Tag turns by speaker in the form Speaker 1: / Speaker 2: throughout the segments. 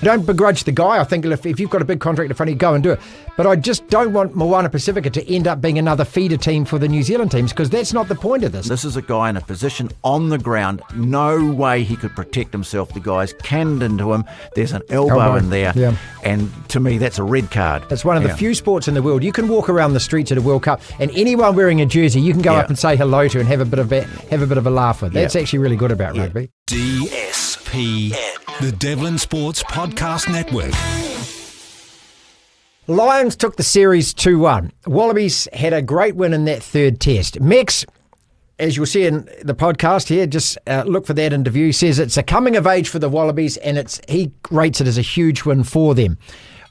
Speaker 1: Don't begrudge the guy. I think if you've got a big contract in front of you, go and do it. But I just don't want Moana Pasifika to end up being another feeder team for the New Zealand teams, because that's not the point of this.
Speaker 2: This is a guy in a position on the ground. No way he could protect himself. The guy's canned into him. There's an elbow in there.
Speaker 1: Yeah.
Speaker 2: And to me, that's a red card.
Speaker 1: It's one of the few sports in the world. You can walk around the streets at a World Cup and anyone wearing a jersey, you can go up and say hello to and have a bit of a laugh with. That's actually really good about rugby.
Speaker 3: DSPN, the Devlin Sports Podcast Network.
Speaker 1: Lions took the series 2-1. Wallabies had a great win in that third test. Mex, as you'll see in the podcast here, just look for that interview, says it's a coming of age for the Wallabies and he rates it as a huge win for them.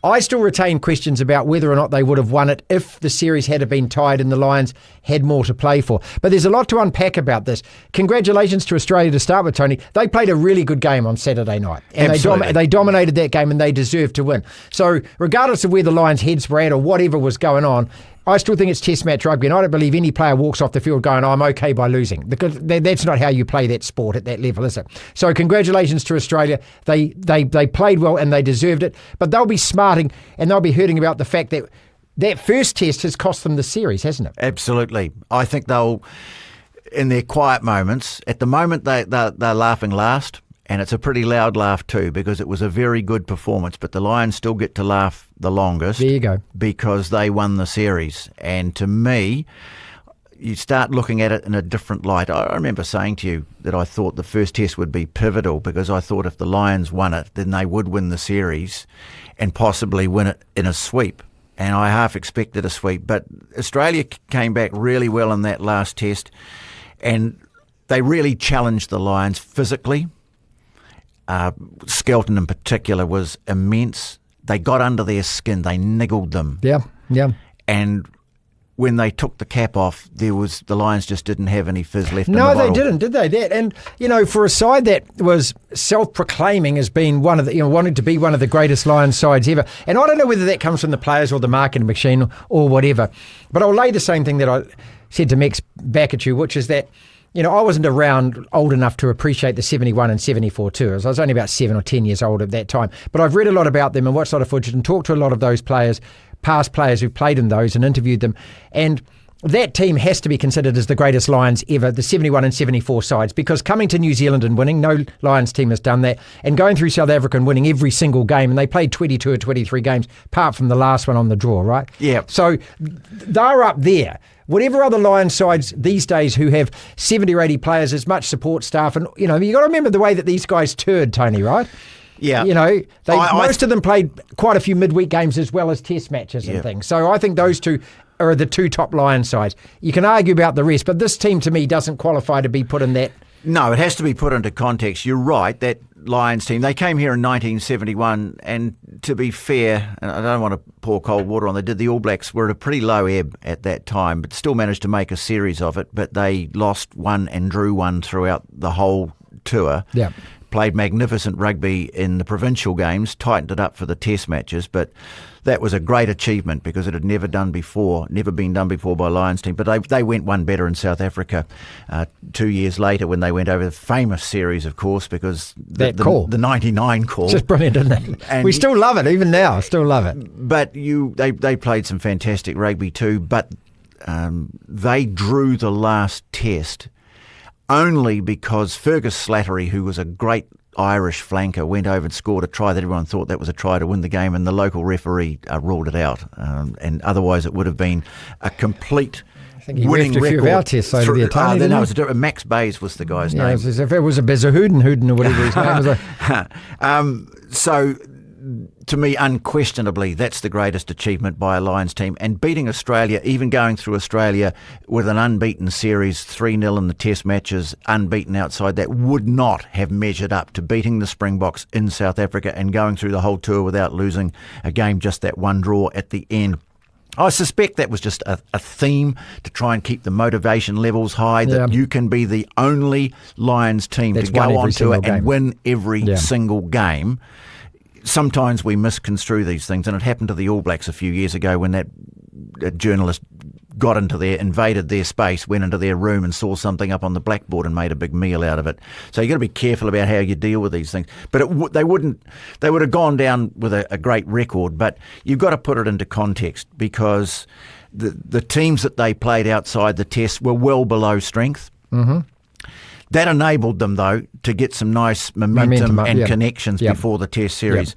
Speaker 1: I still retain questions about whether or not they would have won it if the series had been tied and the Lions had more to play for. But there's a lot to unpack about this. Congratulations to Australia to start with, Tony. They played a really good game on Saturday night. And they dominated that game and they deserved to win. So regardless of where the Lions' heads were at or whatever was going on, I still think it's test match rugby, and I don't believe any player walks off the field going, I'm okay by losing, because that's not how you play that sport at that level, is it? So congratulations to Australia. They played well and they deserved it, but they'll be smarting and they'll be hurting about the fact that that first test has cost them the series, hasn't it?
Speaker 2: Absolutely. I think they'll, in their quiet moments, at the moment they're laughing last, and it's a pretty loud laugh too, because it was a very good performance, but the Lions still get to laugh the longest.
Speaker 1: There you go.
Speaker 2: Because they won the series. And to me, you start looking at it in a different light. I remember saying to you that I thought the first test would be pivotal, because I thought if the Lions won it, then they would win the series and possibly win it in a sweep. And I half expected a sweep. But Australia came back really well in that last test, and they really challenged the Lions physically. Skelton in particular was immense. They got under their skin. They niggled them.
Speaker 1: Yeah.
Speaker 2: And when they took the cap off, the Lions just didn't have any fizz left in the bottle.
Speaker 1: No, they didn't, did they? And, for a side that was self-proclaiming as being one of the, wanting to be one of the greatest Lions sides ever. And I don't know whether that comes from the players or the marketing machine or whatever. But I'll lay the same thing that I said to Mex back at you, which is that, I wasn't around old enough to appreciate the 71 and 74 tours. I was only about 7 or 10 years old at that time. But I've read a lot about them and watched a lot of footage and talked to a lot of those players, past players who've played in those, and interviewed them. And that team has to be considered as the greatest Lions ever, the 71 and 74 sides, because coming to New Zealand and winning, no Lions team has done that, and going through South Africa and winning every single game, and they played 22 or 23 games, apart from the last one on the draw, right?
Speaker 2: Yeah.
Speaker 1: So they're up there. Whatever other Lions sides these days who have 70 or 80 players, as much support staff, and you got to remember the way that these guys toured, Tony, right?
Speaker 2: Yeah.
Speaker 1: Most of them played quite a few midweek games as well as test matches and things. So I think those two are the two top Lions sides. You can argue about the rest, but this team to me doesn't qualify to be put in that.
Speaker 2: No, it has to be put into context. You're right, that Lions team, they came here in 1971, and to be fair, and I don't want to pour cold water on, the All Blacks were at a pretty low ebb at that time, but still managed to make a series of it, but they lost one and drew one throughout the whole tour. Yeah. Played magnificent rugby in the provincial games, tightened it up for the test matches, but that was a great achievement because it had never been done before by a Lions team. But they went one better in South Africa 2 years later when they went over the famous series, of course, because the 99 call.
Speaker 1: It's just brilliant, isn't it? And we still love it, even now, still love it.
Speaker 2: But they played some fantastic rugby too, but they drew the last test only because Fergus Slattery, who was a great Irish flanker, went over and scored a try that everyone thought that was a try to win the game, and the local referee ruled it out. And otherwise it would have been a complete winning record. A few of our tests over there, Tony.
Speaker 1: No,
Speaker 2: Max Bayes was the guy's name.
Speaker 1: If it was a Bezahuden or whatever his name was.
Speaker 2: So, to me, unquestionably, that's the greatest achievement by a Lions team. And beating Australia, even going through Australia with an unbeaten series, 3-0 in the test matches, unbeaten outside that, would not have measured up to beating the Springboks in South Africa and going through the whole tour without losing a game, just that one draw at the end. I suspect that was just a theme to try and keep the motivation levels high, that you can be the only Lions team to go on tour and win every single game. Sometimes we misconstrue these things, and it happened to the All Blacks a few years ago when that journalist invaded their space, went into their room and saw something up on the blackboard and made a big meal out of it. So you've got to be careful about how you deal with these things. But they would have gone down with a great record, but you've got to put it into context, because the teams that they played outside the test were well below strength. Mm-hmm. That enabled them, though, to get some nice momentum and connections before the test series.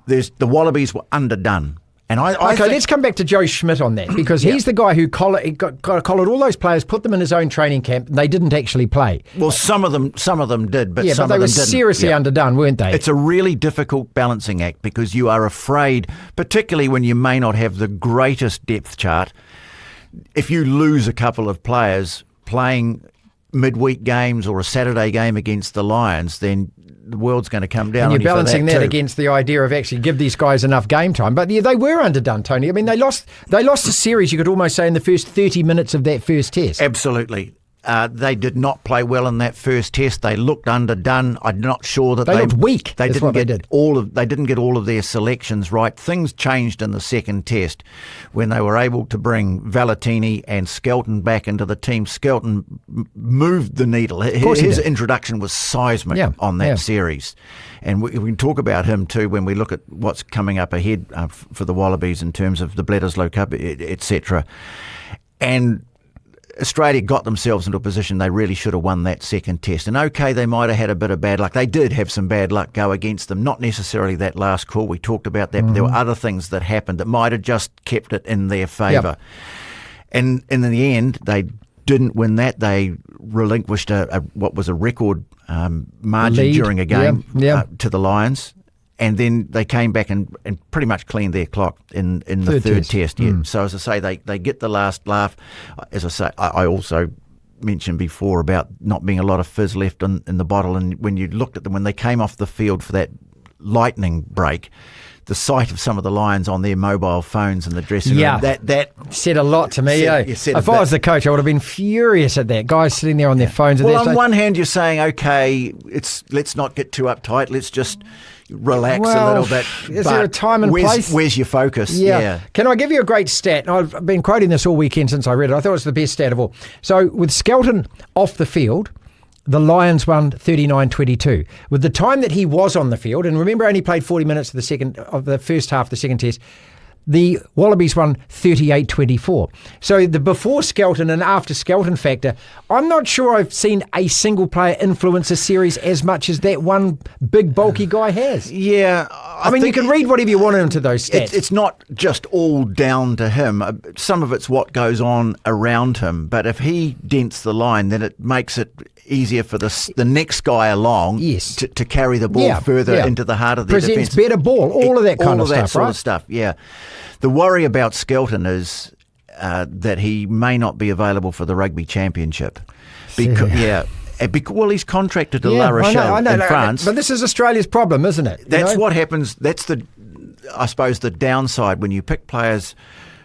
Speaker 2: The Wallabies were underdone. And let's come back to Joe Schmidt on that, because he's the guy who collared all those players, put them in his own training camp, and they didn't actually play. Well, some of them did, but some of them didn't. They were seriously underdone, weren't they? It's a really difficult balancing act, because you are afraid, particularly when you may not have the greatest depth chart, if you lose a couple of players playing midweek games or a Saturday game against the Lions, then the world's going to come down. And you're balancing that against the idea of actually give these guys enough game time. But they were underdone, Tony. I mean, they lost the series, you could almost say, in the first 30 minutes of that first test. Absolutely. They did not play well in that first test. They looked underdone. I'm not sure that they looked weak. They didn't get all of their selections right. Things changed in the second test when they were able to bring Valentini and Skelton back into the team. Skelton moved the needle. His introduction was seismic on that series. And we can talk about him too when we look at what's coming up ahead for the Wallabies in terms of the Bledisloe Cup, etc. And Australia got themselves into a position they really should have won that second test. And okay, they might have had a bit of bad luck. They did have some bad luck go against them. Not necessarily that last call. We talked about that, but there were other things that happened that might have just kept it in their favour. And in the end, they didn't win that. They relinquished what was a record margin lead during a game to the Lions. And then they came back and pretty much cleaned their clock in the third test. So as I say, they get the last laugh. As I say, I also mentioned before about not being a lot of fizz left in the bottle. And when you looked at them, when they came off the field for that lightning break, the sight of some of the Lions on their mobile phones in the dressing room, that said a lot to me. If I was the coach, I would have been furious at that. Guys sitting there on their phones. Well, on one hand, you're saying, okay, let's not get too uptight. Let's just relax a little bit. Is there a time and place? Where's your focus? Yeah. Can I give you a great stat? I've been quoting this all weekend since I read it. I thought it was the best stat of all. So with Skelton off the field, the Lions won 39-22. With the time that he was on the field, and remember, only played 40 minutes of the first half of the second test, the Wallabies won 38-24. So the before Skelton and after Skelton factor, I'm not sure I've seen a single player influence a series as much as that one big bulky guy has. Yeah. I mean, you can read whatever you want into those stats. It's not just all down to him. Some of it's what goes on around him. But if he dents the line, then it makes it easier for the next guy along to carry the ball further into the heart of the defence. Presents better ball, all of that kind of stuff, right? All of that sort of stuff, yeah. The worry about Skelton is that he may not be available for the Rugby Championship. Well, he's contracted to La Rochelle in France. But this is Australia's problem, isn't it? That's what happens. That's I suppose the downside when you pick players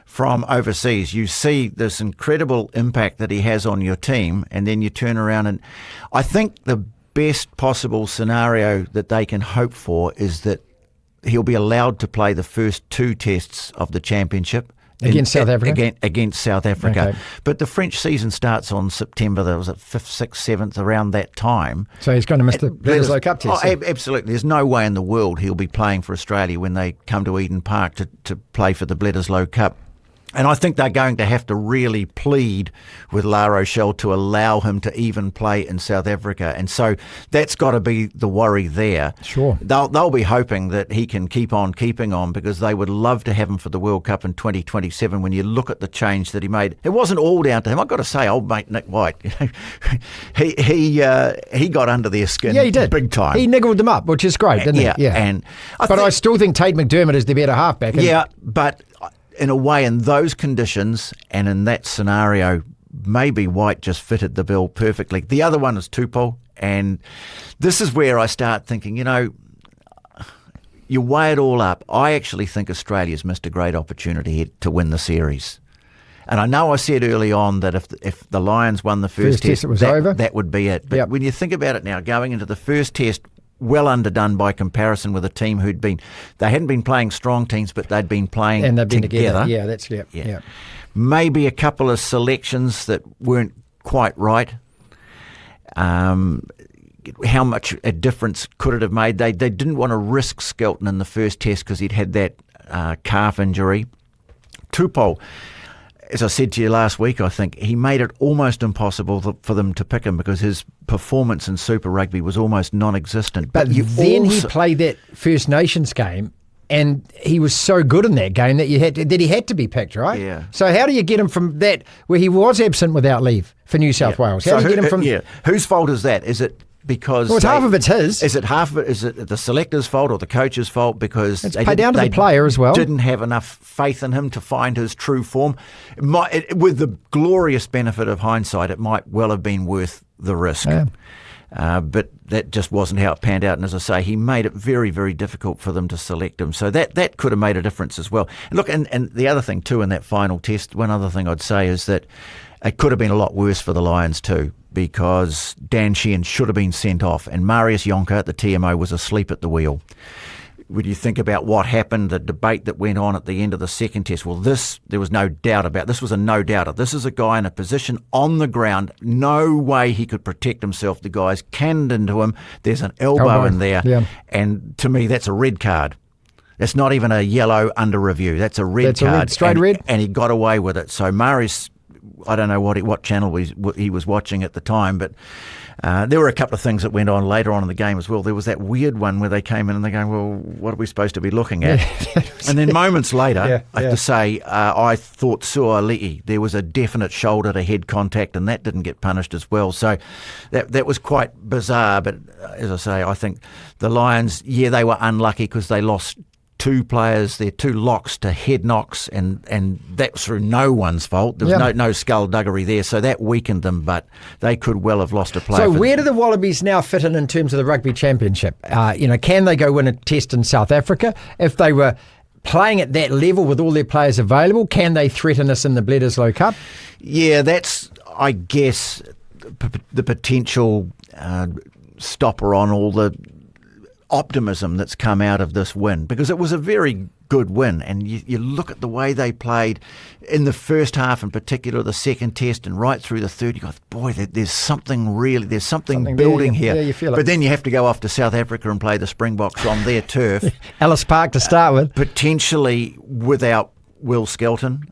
Speaker 2: from overseas. You see this incredible impact that he has on your team, and then you turn around and I think the best possible scenario that they can hope for is that he'll be allowed to play the first two tests of the championship. Against South Africa? Against South Africa. Okay. But the French season starts on September, that was at 5th, 6th, 7th, around that time. So he's going to miss the Bledisloe Cup test? Absolutely. There's no way in the world he'll be playing for Australia when they come to Eden Park to play for the Bledisloe Cup. And I think they're going to have to really plead with La Rochelle to allow him to even play in South Africa. And so that's got to be the worry there. Sure. They'll be hoping that he can keep on keeping on, because they would love to have him for the World Cup in 2027 when you look at the change that he made. It wasn't all down to him. I've got to say, old mate Nick White, he got under their skin. Yeah, he did. Big time. He niggled them up, which is great, didn't he? Yeah. But I still think Tate McDermott is the better halfback. Yeah, but in a way, in those conditions and in that scenario, maybe White just fitted the bill perfectly. The other one is Tupou, and this is where I start thinking, you weigh it all up. I actually think Australia's missed a great opportunity to win the series. And I know I said early on that if the Lions won the first test, it was over. That would be it. But when you think about it now, going into the first test well underdone by comparison with a team they hadn't been playing strong teams, but they'd been playing
Speaker 1: and they've been
Speaker 2: together.
Speaker 1: Yeah, that's yeah.
Speaker 2: Maybe a couple of selections that weren't quite right. How much a difference could it have made? They didn't want to risk Skelton in the first test because he'd had that calf injury. Tupou, as I said to you last week, I think he made it almost impossible for them to pick him because his performance in Super Rugby was almost non-existent.
Speaker 1: But then he played that First Nations game, and he was so good in that game that he had to be picked, right?
Speaker 2: Yeah.
Speaker 1: So how do you get him from that where he was absent without leave for New South Wales? How do you get him from?
Speaker 2: Yeah. Whose fault is that? Is it because
Speaker 1: half of it's his?
Speaker 2: Is it half of it? Is it the selector's fault or the coach's fault? Because
Speaker 1: it's paid down to the player as well.
Speaker 2: Didn't have enough faith in him to find his true form. With the glorious benefit of hindsight, it might well have been worth the risk.
Speaker 1: Yeah.
Speaker 2: But that just wasn't how it panned out. And as I say, he made it very, very difficult for them to select him. So that could have made a difference as well. And look, and the other thing too in that final test, one other thing I'd say is that it could have been a lot worse for the Lions too, because Dan Sheehan should have been sent off and Marius Jonker at the TMO was asleep at the wheel. When you think about what happened, the debate that went on at the end of the second test, well, there was no doubt about. This was a no-doubter. This is a guy in a position on the ground. No way he could protect himself. The guy's canned into him. There's an elbow in there.
Speaker 1: Yeah.
Speaker 2: And to me, that's a red card. That's not even a yellow under review. That's a red card.
Speaker 1: Straight red.
Speaker 2: And he got away with it. So Marius, I don't know what channel he was watching at the time, but there were a couple of things that went on later on in the game as well. There was that weird one where they came in and they're going, well, what are we supposed to be looking at? And then moments later, I have to say, I thought Suali'i, there was a definite shoulder-to-head contact and that didn't get punished as well. So that was quite bizarre. But as I say, I think the Lions, they were unlucky because they lost two players, their two locks to head knocks, and that was through no one's fault. There was no skullduggery there, so that weakened them, but they could well have lost a player.
Speaker 1: So where do the Wallabies now fit in terms of the Rugby Championship? Can they go win a test in South Africa? If they were playing at that level with all their players available, can they threaten us in the Bledisloe Cup?
Speaker 2: Yeah, that's, I guess, the potential stopper on all the optimism that's come out of this win, because it was a very good win, and you look at the way they played in the first half, in particular the second test, and right through the third, you go, boy, there's something building here.
Speaker 1: Yeah, you feel it.
Speaker 2: But then you have to go off to South Africa and play the Springboks on their turf.
Speaker 1: Ellis Park to start with.
Speaker 2: Potentially without Will Skelton.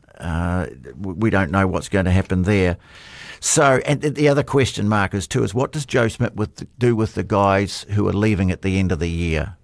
Speaker 2: We don't know what's going to happen there. So, and the other question mark is what does Joe Schmidt do with the guys who are leaving at the end of the year?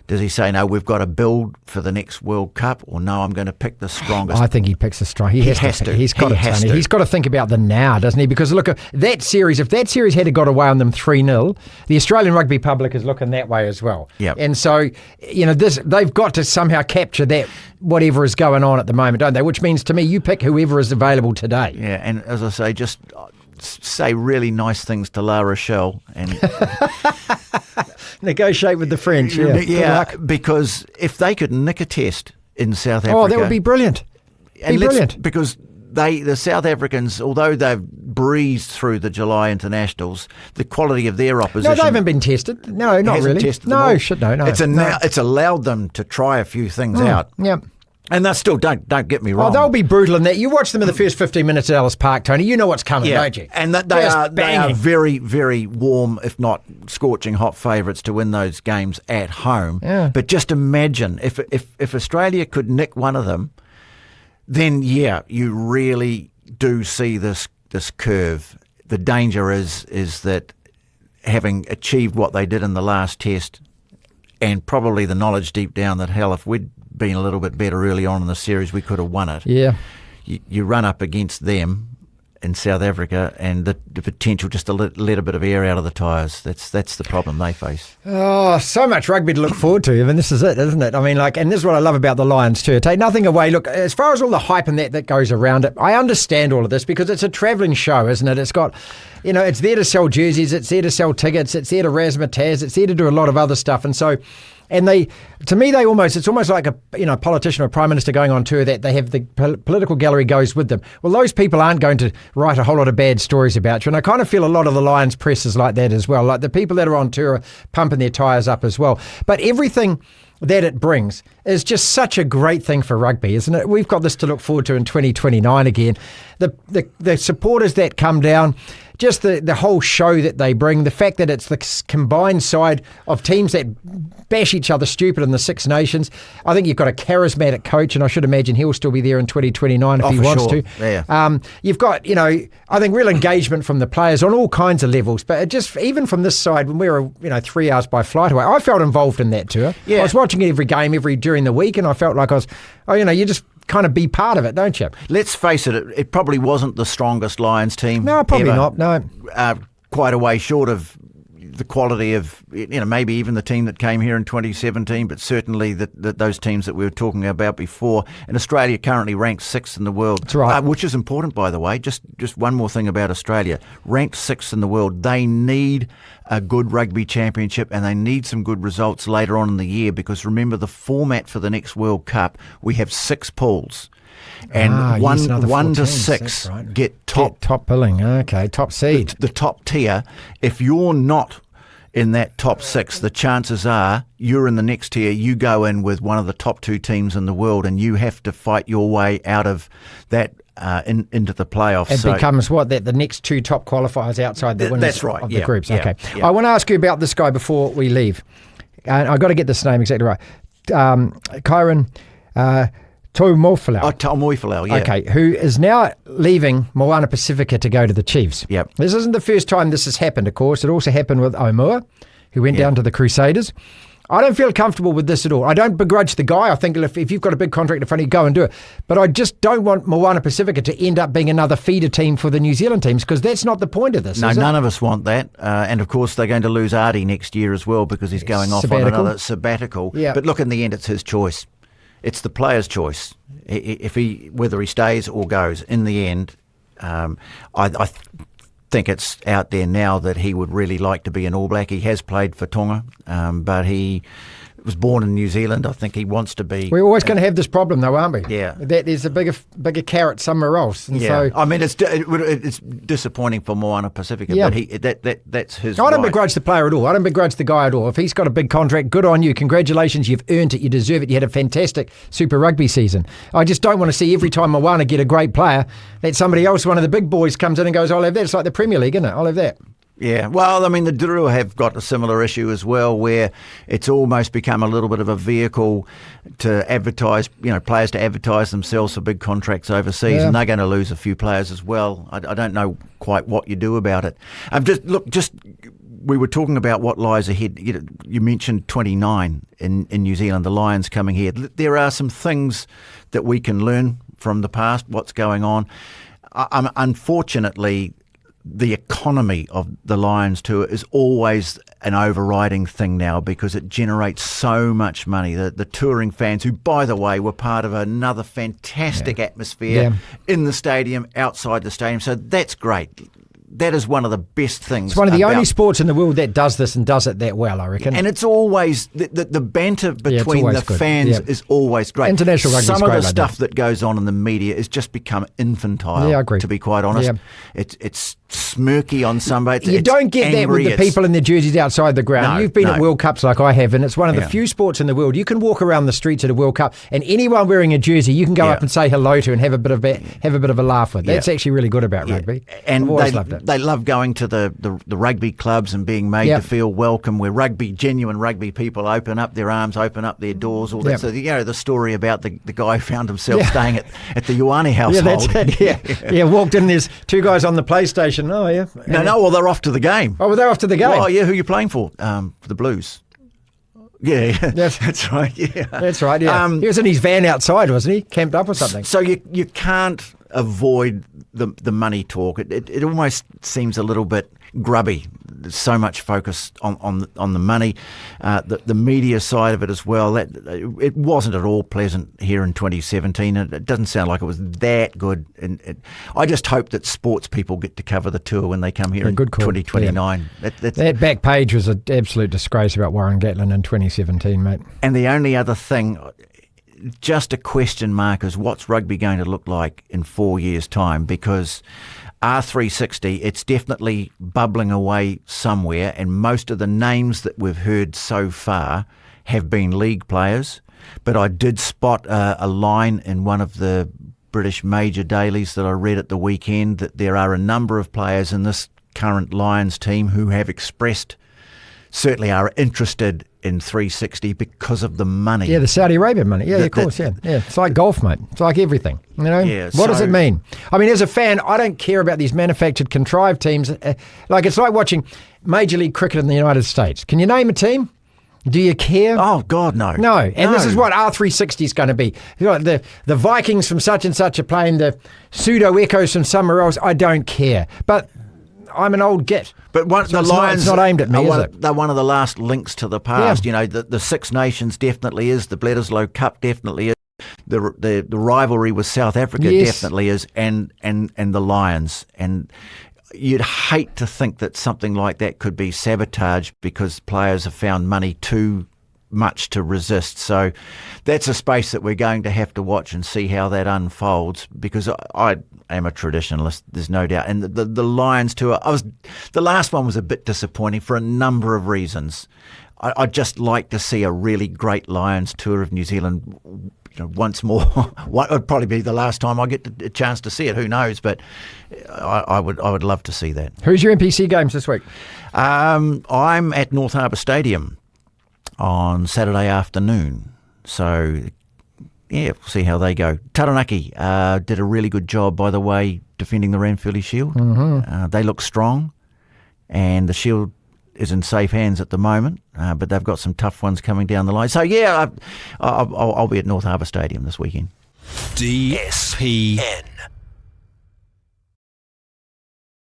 Speaker 2: Does he say, no, we've got to build for the next World Cup, or no, I'm going to pick the strongest?
Speaker 1: I think he picks the strong. He has to. He's got to think about the now, doesn't he? Because look, that series, if that series had got away on them 3-0, the Australian rugby public is looking that way as well.
Speaker 2: Yep.
Speaker 1: And so, they've got to somehow capture that, whatever is going on at the moment, don't they? Which means to me, you pick whoever is available today.
Speaker 2: Yeah, and as I say, just say really nice things to La Rochelle and
Speaker 1: negotiate with the French.
Speaker 2: Yeah, because if they could nick a test in South Africa,
Speaker 1: that would be brilliant.
Speaker 2: Because the South Africans, although they've breezed through the July internationals, the quality of their opposition.
Speaker 1: No, they haven't been tested. No, not really. No.
Speaker 2: It's allowed them to try a few things out.
Speaker 1: Yeah.
Speaker 2: And they still don't get me wrong.
Speaker 1: Oh, they'll be brutal in that. You watch them in the first 15 minutes at Ellis Park, Tony. You know what's coming, don't you?
Speaker 2: And they are very, very warm, if not scorching hot favourites to win those games at home.
Speaker 1: Yeah.
Speaker 2: But just imagine if Australia could nick one of them, then you really do see this curve. The danger is that having achieved what they did in the last test, and probably the knowledge deep down that if we'd been a little bit better early on in the series, we could have won it.
Speaker 1: Yeah.
Speaker 2: You run up against them in South Africa, and the potential just to let a bit of air out of the tyres. That's the problem they face.
Speaker 1: Oh, so much rugby to look forward to. I mean, this is it, isn't it? I mean, and this is what I love about the Lions too. Take nothing away. Look, as far as all the hype and that goes around it, I understand all of this because it's a travelling show, isn't it? It's got it's there to sell jerseys, it's there to sell tickets, it's there to razzmatazz, it's there to do a lot of other stuff. And so, and it's almost like a politician or prime minister going on tour, that they have the political gallery goes with them. Well, those people aren't going to write a whole lot of bad stories about you. And I kind of feel a lot of the Lions press is like that as well. Like the people that are on tour are pumping their tyres up as well. But everything that it brings is just such a great thing for rugby, isn't it? We've got this to look forward to in 2029 again. The supporters that come down, just the whole show that they bring, the fact that it's the combined side of teams that bash each other stupid in the Six Nations. I think you've got a charismatic coach, and I should imagine he'll still be there in 2029 if he wants to.
Speaker 2: Yeah.
Speaker 1: You've got, I think real engagement from the players on all kinds of levels. But it just, even from this side, when we were, 3 hours by flight away, I felt involved in that tour.
Speaker 2: Yeah.
Speaker 1: I was watching every game during the week, and I felt like I was, you just kind of be part of it, don't you?
Speaker 2: Let's face it, it probably wasn't the strongest Lions team.
Speaker 1: No, probably
Speaker 2: ever.
Speaker 1: not, no.
Speaker 2: Quite a way short of the quality of, maybe even the team that came here in 2017, but certainly those teams that we were talking about before. And Australia currently ranked 6th in the world.
Speaker 1: That's right.
Speaker 2: Which is important, by the way. Just one more thing about Australia. Ranked 6th in the world. They need a good rugby championship, and they need some good results later on in the year, because remember the format for the next World Cup, we have 6 pools. And one to 6
Speaker 1: right.
Speaker 2: get top
Speaker 1: billing. Okay, top seed.
Speaker 2: The top tier. If you're not in that top 6, the chances are you're in the next tier. You go in with one of the top 2 teams in the world, and you have to fight your way out of that into the playoffs.
Speaker 1: It becomes the next 2 top qualifiers outside the winners of the groups.
Speaker 2: Yeah,
Speaker 1: okay.
Speaker 2: Yeah.
Speaker 1: I want to ask you about this guy before we leave. And I've got to get this name exactly right. Kyren Taumoefolau.
Speaker 2: Oh, Taumoefolau, yeah.
Speaker 1: Okay, who is now leaving Moana Pasifika to go to the Chiefs.
Speaker 2: Yep.
Speaker 1: This isn't the first time this has happened, of course. It also happened with Omoa, who went down to the Crusaders. I don't feel comfortable with this at all. I don't begrudge the guy. I think if you've got a big contract in front of you, go and do it. But I just don't want Moana Pasifika to end up being another feeder team for the New Zealand teams, because that's not the point of this,
Speaker 2: No,
Speaker 1: is it?
Speaker 2: none of us want that. And of course, they're going to lose Artie next year as well, because he's going off on another sabbatical.
Speaker 1: Yeah.
Speaker 2: But look, in the end, it's his choice. It's the player's choice. Whether he stays or goes. In the end, I think it's out there now that he would really like to be an All Black. He has played for Tonga, but he was born in New Zealand. I think he wants to be.
Speaker 1: We're always going to have this problem, though, aren't we?
Speaker 2: Yeah.
Speaker 1: That there's a bigger carrot somewhere else. And
Speaker 2: yeah.
Speaker 1: So,
Speaker 2: I mean, it's disappointing for Moana Pasifika, but that's his.
Speaker 1: I don't
Speaker 2: right.
Speaker 1: begrudge the player at all. I don't begrudge the guy at all. If he's got a big contract, good on you. Congratulations, you've earned it. You deserve it. You had a fantastic Super Rugby season. I just don't want to see every time Moana get a great player that somebody else, one of the big boys, comes in and goes, I'll have that. It's like the Premier League, isn't it? I'll have that.
Speaker 2: Yeah, well, I mean, the Drua have got a similar issue as well, where it's almost become a little bit of a vehicle to advertise, players to advertise themselves for big contracts overseas, and they're going to lose a few players as well. I don't know quite what you do about it. We were talking about what lies ahead. You mentioned 29 in New Zealand, the Lions coming here. There are some things that we can learn from the past, what's going on. Unfortunately, the economy of the Lions tour is always an overriding thing now, because it generates so much money. The touring fans, who, by the way, were part of another fantastic atmosphere in the stadium, outside the stadium. So that's great. That is one of the best things.
Speaker 1: It's one of the only sports in the world that does this and does it that well, I reckon.
Speaker 2: And it's always, the banter between the fans is always great.
Speaker 1: International rugby is great.
Speaker 2: Some of the
Speaker 1: like
Speaker 2: stuff that goes on in the media has just become infantile,
Speaker 1: I agree.
Speaker 2: to be quite honest.
Speaker 1: Yeah.
Speaker 2: It's smirky on some days.
Speaker 1: You don't get
Speaker 2: angry,
Speaker 1: that with the people in their jerseys outside the ground. You've been at World Cups like I have, and it's one of the few sports in the world. You can walk around the streets at a World Cup, and anyone wearing a jersey, you can go up and say hello to and have a bit of a laugh with. That's actually really good about rugby.
Speaker 2: And
Speaker 1: I've always loved it.
Speaker 2: They love going to the rugby clubs and being made to feel welcome, where genuine rugby people open up their arms, open up their doors, all that. So the story about the guy who found himself staying at the Ioane household.
Speaker 1: Yeah, that's it. Walked in, there's 2 guys on the PlayStation. Oh yeah.
Speaker 2: No, they're off to the game.
Speaker 1: Oh, well, they're off to the game.
Speaker 2: Oh yeah, who are you playing for? For the Blues. Yeah, that's right. Yeah,
Speaker 1: that's right. Yeah, he was in his van outside, wasn't he? Camped up or something.
Speaker 2: So you can't avoid the money talk. It almost seems a little bit grubby. There's so much focus on the money, the media side of it as well. That it wasn't at all pleasant here in 2017. It doesn't sound like it was that good. And I just hope that sports people get to cover the tour when they come here in 2029.
Speaker 1: Yeah. That back page was an absolute disgrace about Warren Gatland in 2017, mate.
Speaker 2: And the only other thing, just a question mark, is what's rugby going to look like in 4 years' time? Because R360, it's definitely bubbling away somewhere, and most of the names that we've heard so far have been league players. But I did spot a line in one of the British major dailies that I read at the weekend that there are a number of players in this current Lions team who have expressed, certainly are interested in 360 because of the money.
Speaker 1: Yeah, the Saudi Arabian money. Yeah, of course, yeah. It's like golf, mate. It's like everything, you know?
Speaker 2: Yeah,
Speaker 1: what does it mean? I mean, as a fan, I don't care about these manufactured, contrived teams. Like, it's like watching Major League Cricket in the United States. Can you name a team? Do you care?
Speaker 2: Oh, God, no.
Speaker 1: No. And this is what R360 is going to be. You know, the Vikings from such and such are playing the pseudo echoes from somewhere else. I don't care. But I'm an old git.
Speaker 2: But the Lions,
Speaker 1: it's not aimed at me, is it?
Speaker 2: They're one of the last links to the past.
Speaker 1: Yeah.
Speaker 2: You know, the Six Nations definitely is. The Bledisloe Cup definitely is. The rivalry with South Africa definitely is, and the Lions. And you'd hate to think that something like that could be sabotaged because players have found money too much to resist. So that's a space that we're going to have to watch and see how that unfolds, because I am a traditionalist, there's no doubt. And the Lions tour, the last one was a bit disappointing for a number of reasons. I'd just like to see a really great Lions tour of New Zealand, you know, once more. It'd probably be the last time I get a chance to see it. Who knows? But I would love to see that.
Speaker 1: Who's your NPC games this week?
Speaker 2: I'm at North Harbour Stadium on Saturday afternoon. So, yeah, we'll see how they go. Taranaki did a really good job, by the way, defending the Ranfurly Shield. Mm-hmm. They look strong, and the Shield is in safe hands at the moment, but they've got some tough ones coming down the line. So, yeah, I'll be at North Harbour Stadium this weekend.
Speaker 3: DSPN.